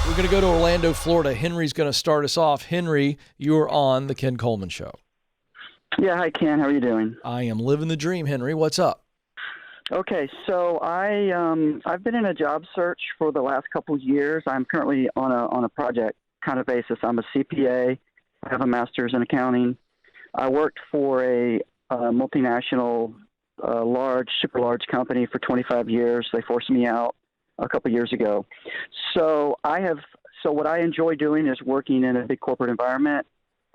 We're going to go to Orlando, Florida. Henry's going to start us off. Henry, you're on the Ken Coleman Show. Yeah, hi Ken. How are you doing? I am living the dream, Henry. What's up? Okay, so I've been in a job search for the last couple of years. I'm currently on a project kind of basis. I'm a CPA. I have a master's in accounting. I worked for a multinational, super large company for 25 years. They forced me out a couple of years ago. So what I enjoy doing is working in a big corporate environment.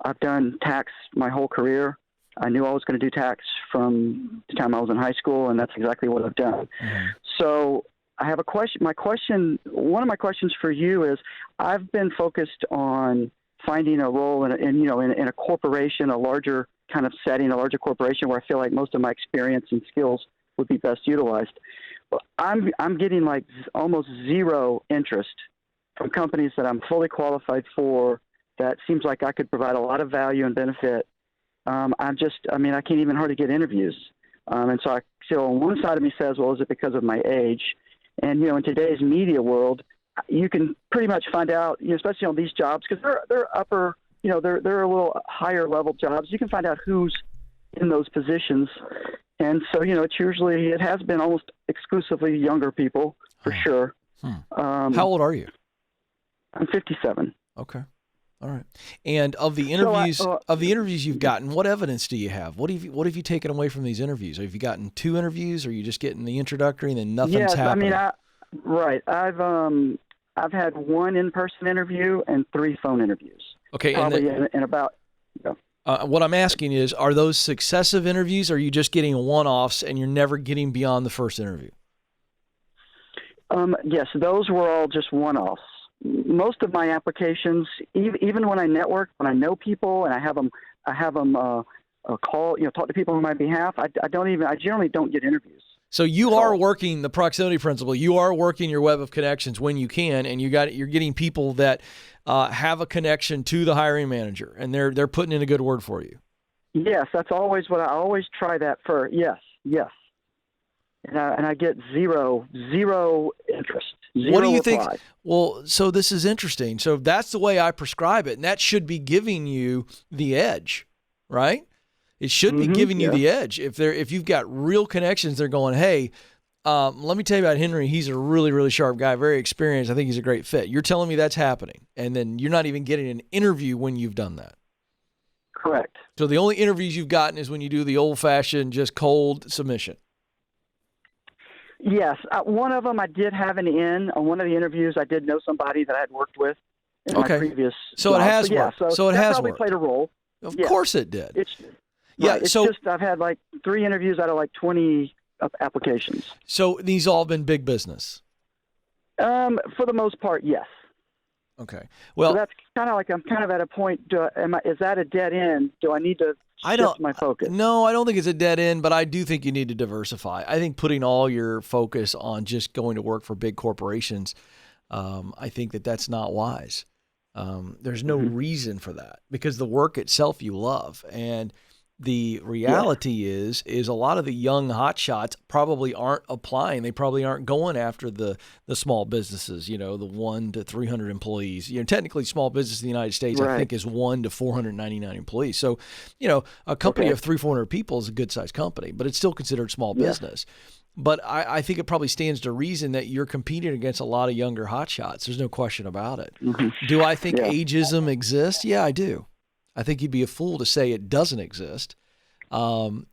I've done tax my whole career. I knew I was going to do tax from the time I was in high school, and that's exactly what I've done. Mm-hmm. So I have a question. One of my questions for you is, I've been focused on finding a role in a corporation, a larger kind of setting, a larger corporation where I feel like most of my experience and skills would be best utilized. I'm getting like almost zero interest from companies that I'm fully qualified for. That seems like I could provide a lot of value and benefit. I can't even hardly get interviews. So on one side of me says, well, is it because of my age? And, in today's media world, you can pretty much find out, especially on these jobs, because they're upper, they're a little higher level jobs. You can find out who's in those positions. And so, it has been almost exclusively younger people for sure. How old are you? I'm 57. Okay. All right. And of the interviews you've gotten, what evidence do you have? What have you taken away from these interviews? Have you gotten 2 interviews, or are you just getting the introductory and then nothing's happening? Right. I've had 1 in-person interview and 3 phone interviews. Okay. Probably what I'm asking is, are those successive interviews, or are you just getting one-offs and you're never getting beyond the first interview? Yes, those were all just one-offs. Most of my applications, even when I network, when I know people and I have them call, talk to people on my behalf, I generally don't get interviews. So you are working the proximity principle. You are working your web of connections when you can, and you're getting people that have a connection to the hiring manager, and they're putting in a good word for you. Yes, that's always what I always try that for. Yes. And I get zero interest. What do you think? Reply. Well, so this is interesting. So that's the way I prescribe it, and that should be giving you the edge, right? It should be giving you the edge. If you've got real connections, they're going, hey, let me tell you about Henry. He's a really, really sharp guy, very experienced. I think he's a great fit. You're telling me that's happening, and then you're not even getting an interview when you've done that. Correct. So the only interviews you've gotten is when you do the old-fashioned, just cold submission. Yes. One of them I did have an in. On one of the interviews, I did know somebody that I had worked with in my previous So job. It has worked. So it has probably worked. Played a role. Of course it did. It's just I've had like 3 interviews out of like 20 applications. So these all been big business? For the most part, yes. Okay. Well, so that's kind of like I'm kind of at a point. Is that a dead end? Do I need to shift my focus? No, I don't think it's a dead end, but I do think you need to diversify. I think putting all your focus on just going to work for big corporations, I think that's not wise. There's no reason for that, because the work itself you love. And the reality is a lot of the young hotshots probably aren't applying. They probably aren't going after the small businesses, the 1 to 300 employees. Technically small business in the United States, I think, is 1 to 499 employees. So, a company of 300-400 people is a good sized company, but it's still considered small business. But I think it probably stands to reason that you're competing against a lot of younger hotshots. There's no question about it. Do I think ageism exists? Yeah, I do. I think you'd be a fool to say it doesn't exist. Somebody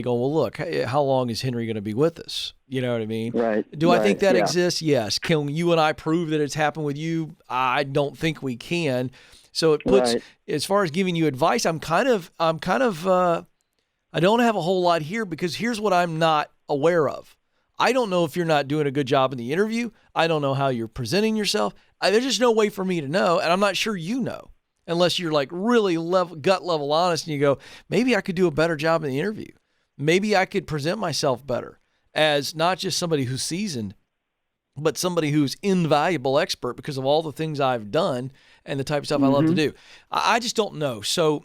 going, well, look, how long is Henry going to be with us? You know what I mean? Right. Do I think that exists? Yes. Can you and I prove that it's happened with you? I don't think we can. So it puts, as far as giving you advice, I don't have a whole lot here, because here's what I'm not aware of. I don't know if you're not doing a good job in the interview. I don't know how you're presenting yourself. There's just no way for me to know, and I'm not sure you know. Unless you're like really gut level honest and you go, maybe I could do a better job in the interview. Maybe I could present myself better as not just somebody who's seasoned, but somebody who's invaluable expert because of all the things I've done and the type of stuff I love to do. I just don't know. So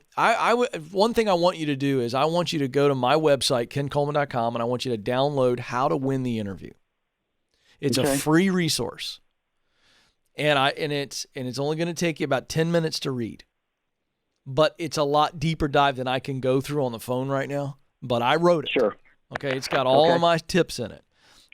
one thing I want you to do is I want you to go to my website, kencoleman.com, and I want you to download How to Win the Interview. It's a free resource. and it's only going to take you about 10 minutes to read. But it's a lot deeper dive than I can go through on the phone right now. But I wrote it. Sure. Okay, it's got all of my tips in it.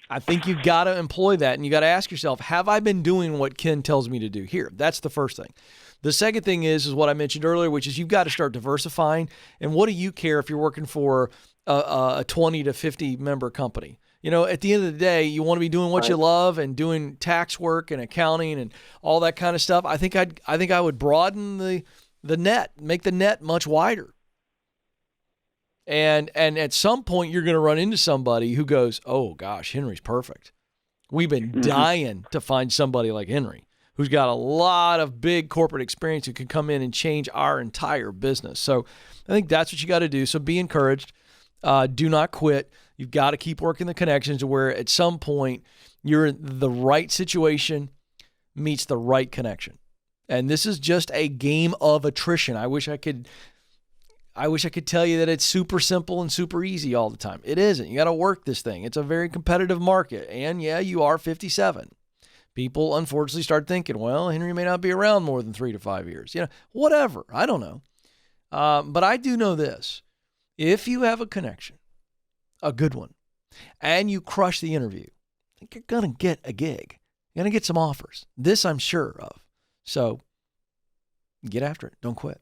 I think you've got to employ that, and you got to ask yourself, have I been doing what Ken tells me to do here? That's the first thing. The second thing is what I mentioned earlier, which is you've got to start diversifying. And what do you care if you're working for a 20 to 50 member company? You know, at the end of the day, you want to be doing what you love and doing tax work and accounting and all that kind of stuff. I think I would broaden the net, make the net much wider. And at some point, you're going to run into somebody who goes, oh, gosh, Henry's perfect. We've been dying to find somebody like Henry, who's got a lot of big corporate experience who can come in and change our entire business. So I think that's what you got to do. So be encouraged. Do not quit. You've got to keep working the connections to where at some point you're in the right situation meets the right connection. And this is just a game of attrition. I wish I could tell you that it's super simple and super easy all the time. It isn't. You got to work this thing. It's a very competitive market. And yeah, you are 57. People unfortunately start thinking, well, Henry may not be around more than 3 to 5 years. You know, whatever. I don't know. But I do know this. If you have a connection, a good one, and you crush the interview, I think you're going to get a gig. You're going to get some offers. This I'm sure of. So get after it. Don't quit.